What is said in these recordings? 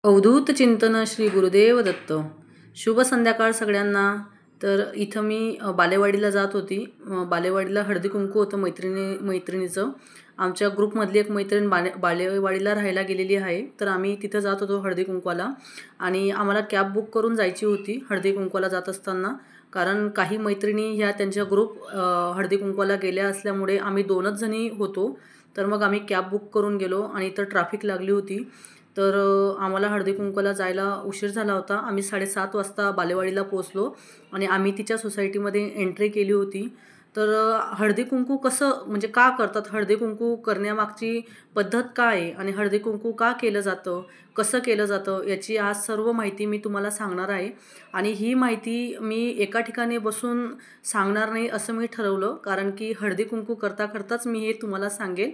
अवधूत चिंतन श्री गुरुदेव दत्त. शुभ संध्याकाळ सगळ्यांना. तर इथं मी बालेवाडीला जात होती. बालेवाडीला हळदी कुंकू होतं मैत्रिणीचं. आमच्या ग्रुपमधली एक मैत्रीण बालेवाडीला राहायला गेलेली आहे. तर आम्ही तिथं जात होतो हळदी कुंकवाला आणि आम्हाला कॅब बुक करून जायची होती हळदी कुंकवाला जात असताना. कारण काही मैत्रिणी ह्या त्यांच्या ग्रुप हळदी कुंकवाला गेल्या असल्यामुळे आम्ही 2च जणी होतो. तर मग आम्ही कॅब बुक करून गेलो आणि इथं ट्रॅफिक लागली होती. तर आम्हाला हळदी कुंकवाला जायला उशीर झाला होता. आम्ही 7:30 वाजता बालेवाडीला पोचलो आणि आम्ही तिच्या सोसायटीमध्ये एंट्री केली होती. तर हळदी कुंकू कसं म्हणजे का करतात, हळदी कुंकू करण्यामागची पद्धत काय आहे आणि हळदी कुंकू का केलं जातं, कसं केलं जातं, याची आज सर्व माहिती मी तुम्हाला सांगणार आहे. आणि ही माहिती मी एका ठिकाणी बसून सांगणार नाही असं मी ठरवलं, कारण की हळदी कुंकू करता करताच मी हे तुम्हाला सांगेन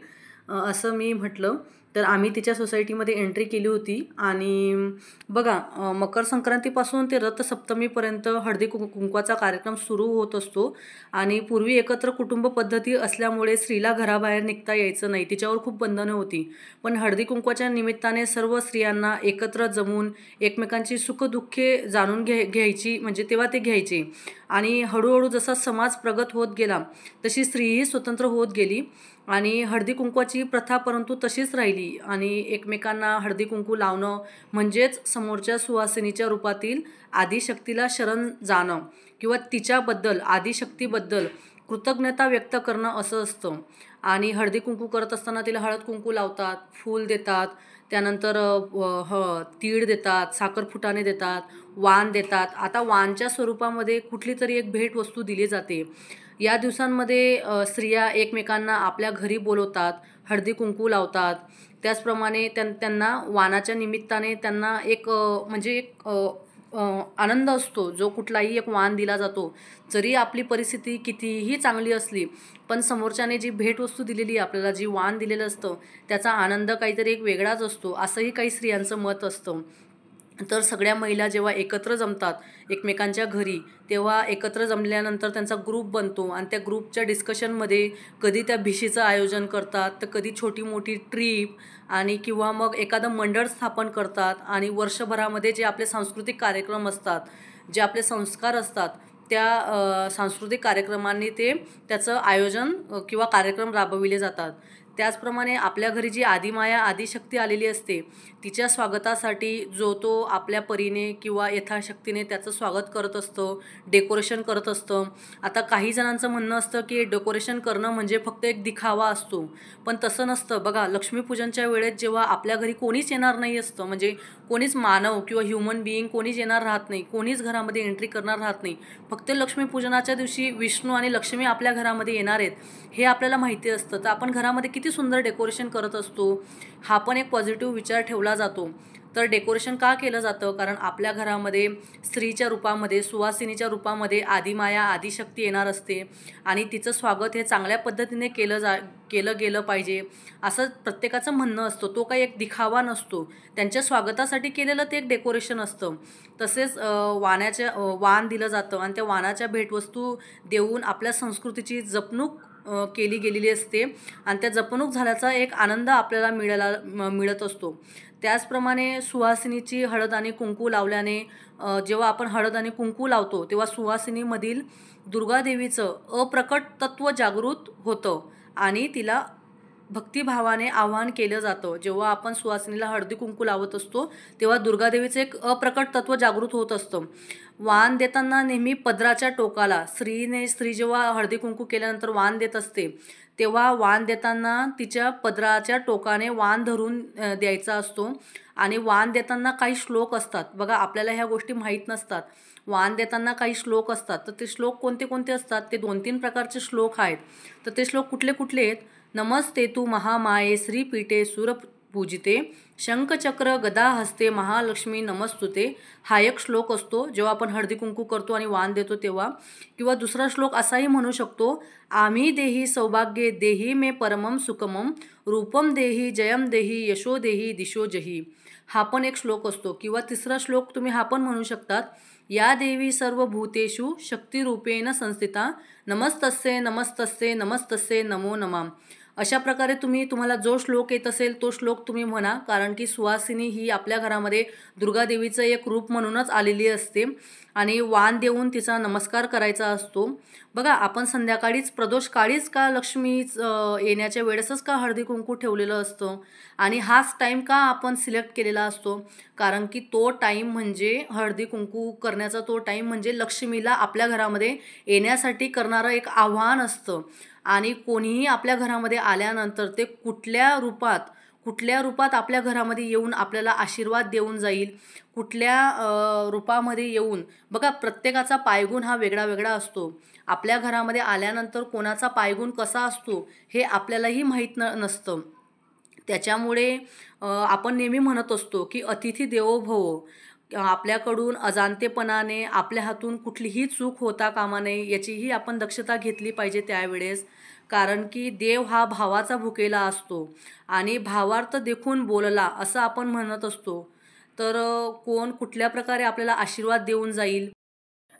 असं मी म्हटलं. तर आम्ही तिच्या सोसायटीमध्ये एंट्री केली होती आणि बघा, मकर संक्रांतीपासून ते रथसप्तमीपर्यंत हळदी कुंकवाचा कार्यक्रम सुरू होत असतो. आणि पूर्वी एकत्र कुटुंब पद्धती असल्यामुळे स्त्रीला घराबाहेर निघता यायचं नाही, तिच्यावर खूप बंधनं होती. पण हळदी कुंकवाच्या निमित्ताने सर्व स्त्रियांना एकत्र जमून एकमेकांची सुखदुःखे जाणून घ्यायची, म्हणजे तेव्हा ते घ्यायचे. आणि हळूहळू जसा समाज प्रगत होत गेला तशी स्त्रीही स्वतंत्र होत गेली आणि हळदी कुंकवाची प्रथा परंतु तशीच राहिली. आणि एकमेकांना हळदी कुंकू लावणं म्हणजेच समोरच्या सुवासिनीच्या रूपातील आदिशक्तीला शरण जाणं किंवा तिच्याबद्दल, आदिशक्तीबद्दल कृतज्ञता व्यक्त करणं असं असतं. आणि हळदी कुंकू करत असताना तिला हळद कुंकू लावतात, फूल देतात, त्यानंतर तीळ देतात, साखरफुटाणे देतात, वाण देतात. आता वाणच्या स्वरूपामध्ये कुठली तरी एक भेटवस्तू दिली जाते. या दिवसांमध्ये स्त्रिया एकमेकांना आपल्या घरी बोलवतात, हळदी कुंकू लावतात. त्याचप्रमाणे त्यांना वाणाच्या निमित्ताने त्यांना एक म्हणजे एक आनंद असतो, जो कुठलाही एक वाण दिला जातो. जरी आपली परिस्थिती कितीही चांगली असली, पण समोरच्याने जी भेटवस्तू दिलेली आपल्याला, जी वाण दिलेलं असतं, त्याचा आनंद काहीतरी एक वेगळाच असतो, असंही काही स्त्रियांचं मत असतं. तर सगळ्या महिला जेव्हा एकत्र जमतात एकमेकांच्या घरी, तेव्हा एकत्र जमल्यानंतर त्यांचा ग्रुप बनतो आणि त्या ग्रुपच्या डिस्कशनमध्ये कधी त्या भिशीचं आयोजन करतात, तर कधी छोटी मोठी ट्रीप आणि किंवा मग एखादं मंडळ स्थापन करतात. आणि वर्षभरामध्ये जे आपले सांस्कृतिक कार्यक्रम असतात, जे आपले संस्कार असतात, त्या सांस्कृतिक कार्यक्रमांनी त्याचं आयोजन किंवा कार्यक्रम राबविले जातात. त्याचप्रमाणे आपल्या घरी जी आदिमाया, आदिशक्ती आलेली असते, तिच्या स्वागतासाठी जो तो आपल्या परीने किंवा यथाशक्तीने त्याचं स्वागत करत असतं, डेकोरेशन करत असतं. आता काही जणांचं म्हणणं असतं की डेकोरेशन करणं म्हणजे फक्त एक दिखावा असतो, पण तसं नसतं. बघा, लक्ष्मीपूजनच्या वेळेत जेव्हा आपल्या घरी कोणीच येणार नाही असतं, म्हणजे कोणीच मानव किंवा ह्युमन बिईंग कोणीच येणार राहत नाही, कोणीच घरामध्ये एंट्री करणार राहत नाही, फक्त लक्ष्मीपूजनाच्या दिवशी विष्णू आणि लक्ष्मी आपल्या घरामध्ये येणार आहेत हे आपल्याला माहिती असतं. तर आपण घरामध्ये किती सुंदर डेकोरेशन करत असतो, हा पण एक पॉझिटिव्ह विचार ठेवला जातो. तर डेकोरेशन का केलं जातं? कारण आपल्या घरामध्ये स्त्रीच्या रूपामध्ये, सुवासिनीच्या रूपामध्ये आदिमाया, आदिशक्ती येणार असते आणि तिचं स्वागत हे चांगल्या पद्धतीने केलं गेलं पाहिजे, असं प्रत्येकाचं म्हणणं असतं. तो काही एक दिखावा नसतो, त्यांच्या स्वागतासाठी केलेलं ते एक डेकोरेशन असतं. तसेच वाण दिलं जातं आणि त्या वाणाच्या भेटवस्तू देऊन आपल्या संस्कृतीची जपणूक केली गेलेली असते आणि त्या जपणूक झाल्याचा एक आनंद आपल्याला मिळत असतो. त्याचप्रमाणे सुवासिनीची हळद आणि कुंकू लावल्याने, जेव्हा आपण हळद आणि कुंकू लावतो तेव्हा सुवासिनीमधील दुर्गादेवीचं अप्रकट तत्व जागृत होतं आणि तिला भक्तिभावाने आवाहन केलं जातं. जेव्हा आपण सुवासिनीला हळदी कुंकू लावत असतो तेव्हा दुर्गादेवीचं एक अप्रकट तत्व जागृत होत असतं. वाण देताना नेहमी पदराच्या टोकाला स्त्री जेव्हा हळदी कुंकू केल्यानंतर वाण देत असते, तेव्हा वाण देताना तिच्या पदराच्या टोकाने वाण धरून द्यायचा असतो. आणि वाण देताना काही श्लोक असतात बघा, आपल्याला ह्या गोष्टी माहीत नसतात. वाण देताना काही श्लोक असतात, तर ते श्लोक कोणते कोणते असतात? ते 2-3 प्रकारचे श्लोक आहेत. तर ते श्लोक कुठले कुठले आहेत? नमस्ते तू महामाये श्रीपीठे सुरपूजिते, शंखचक्र गदा हस्ते महालक्ष्मी नमस्तुते, हा एक श्लोक असतो जेव्हा आपण हळदी कुंकू करतो आणि वाण देतो तेव्हा. किंवा दुसरा श्लोक असाही म्हणू शकतो, आम्ही देही सौभाग्ये देही मे परमम सुखमम, रूपम देही जयम देही यशो देही दिशो जही, हा पण एक श्लोक असतो. किंवा तिसरा श्लोक तुम्ही हा पण म्हणू शकतात, या देवी सर्व भूतेषु शक्तिरूपेण संस्थिता, नमस्तस्ये नमस्तस्ये नमस्तस्ये नमो नमः. अशा प्रकारे तुम्हाला जो श्लोक येत असेल तो श्लोक तुम्ही म्हणा, कारण की सुवासिनी ही आपल्या घरामध्ये दुर्गादेवीचं एक रूप म्हणूनच आलेली असते आणि वाण देऊन तिचा नमस्कार करायचा असतो. बघा, आपण संध्याकाळीच प्रदोषकाळीच का लक्ष्मी येण्याच्या वेळेसच का हळदी कुंकू ठेवलेलं असतं आणि हाच टाईम का आपण सिलेक्ट केलेला असतो, कारण की तो टाईम म्हणजे हळदी कुंकू करण्याचा तो टाईम म्हणजे लक्ष्मीला आपल्या घरामध्ये येण्यासाठी करणारं एक आव्हान असतं. आणि कोणीही आपल्या घरामध्ये आल्यानंतर ते कुठल्या रूपात आपल्या घरामध्ये येऊन आपल्याला आशीर्वाद देऊन जाईल, कुठल्या रूपामध्ये येऊन, बघा प्रत्येकाचा पायगुण हा वेगळा वेगळा असतो. आपल्या घरामध्ये आल्यानंतर कोणाचा पायगुण कसा असतो हे आपल्यालाही माहीत नसतं. त्याच्यामुळे आपण नेहमी म्हणत असतो की अतिथी देवो भव. आपल्याकडून अजाणतेपणाने आपल्या हातून कुठलीही चूक होता कामा नये याचीही आपण दक्षता घेतली पाहिजे त्यावेळेस. कारण की देव हा भावाचा भुकेला असतो आणि भावार्थ देखून बोलला असं आपण म्हणत असतो. तर कोण कुठल्या प्रकारे आपल्याला आशीर्वाद देऊन जाईल.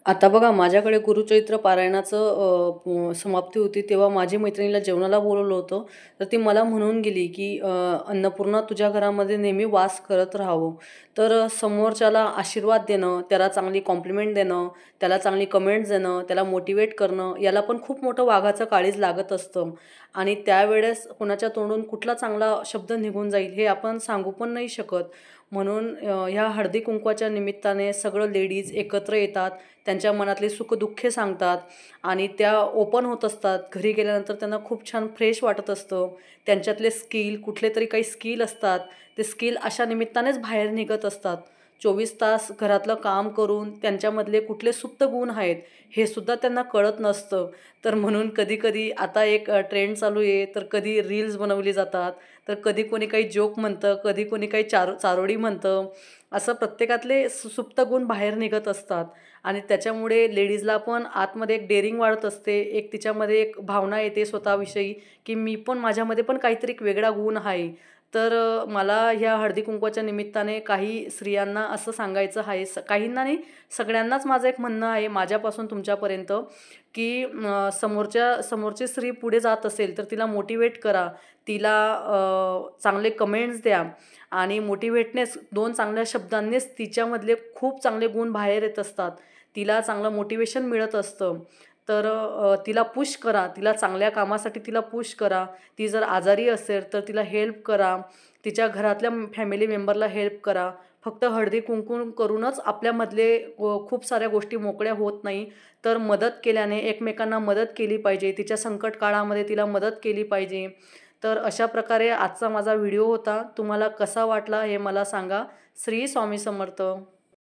आता बघा, माझ्याकडे गुरुचरित्र पारायणाचं समाप्ती होती तेव्हा माझी मैत्रिणीला जेवणाला बोलवलं होतं. तर ती मला म्हणून गेली की अन्नपूर्णा तुझ्या घरामध्ये नेहमी वास करत राहावं. तर समोरच्याला आशीर्वाद देणं, त्याला चांगली कॉम्प्लिमेंट देणं, त्याला चांगली कमेंट्स देणं, त्याला मोटिवेट करणं, याला पण खूप मोठं वाघाचं काळीज लागत असतं. आणि त्यावेळेस कोणाच्या तोंडून कुठला चांगला शब्द निघून जाईल हे आपण सांगू पण नाही शकत. म्हणून ह्या हळदी कुंकवाच्या निमित्ताने सगळं लेडीज एकत्र येतात, त्यांच्या मनातली सुखदुःखे सांगतात आणि त्या ओपन होत असतात. घरी गेल्यानंतर त्यांना खूप छान फ्रेश वाटत असतं. त्यांच्यातले स्किल, कुठले तरी काही स्किल असतात, ते स्किल अशा निमित्तानेच बाहेर निघत असतात. 24 तास घरातलं काम करून त्यांच्यामधले कुठले सुप्त गुण आहेत हे सुद्धा त्यांना कळत नसतं. तर म्हणून कधी आता एक ट्रेंड चालू आहे, तर कधी रील्स बनवली जातात, तर कधी कोणी काही जोक म्हणतं, कधी कोणी काही चारोळी म्हणतं. असं प्रत्येकातले सुप्त गुण बाहेर निघत असतात आणि त्याच्यामुळे लेडीजला पण आतमध्ये एक डेअरिंग वाढत असते. एक तिच्यामध्ये एक भावना येते स्वतःविषयी की मी पण, माझ्यामध्ये पण काहीतरी एक वेगळा गुण आहे. तर मला ह्या हळदी कुंकवाच्या निमित्ताने काही स्त्रियांना असं सांगायचं आहे, काहींना नाही, सगळ्यांनाच माझं एक म्हणणं आहे माझ्यापासून तुमच्यापर्यंत, की समोरची स्त्री पुढे जात असेल तर तिला मोटिवेट करा, तिला चांगले कमेंट्स द्या आणि मोटिवेटनेस 2 चांगल्या शब्दांनीच तिच्यामधले खूप चांगले गुण बाहेर येत असतात. तिला चांगलं मोटिवेशन मिळत असतं. तर तिला पुश करा, तिला चांगल्या कामासाठी तिला पुश करा. ती जर आजारी असेल तर तिला हेल्प करा, तिच्या घरातल्या फॅमिली मेंबरला हेल्प करा. फक्त हळदी कुंकू करूनच आपल्यामधले खूप साऱ्या गोष्टी मोकळ्या होत नाही. तर मदत केल्याने, एकमेकांना मदत केली पाहिजे, तिच्या संकट काळामध्ये तिला मदत केली पाहिजे. तर अशा प्रकारे आजचा माझा व्हिडिओ होता. तुम्हाला कसा वाटला हे मला सांगा. श्री स्वामी समर्थ.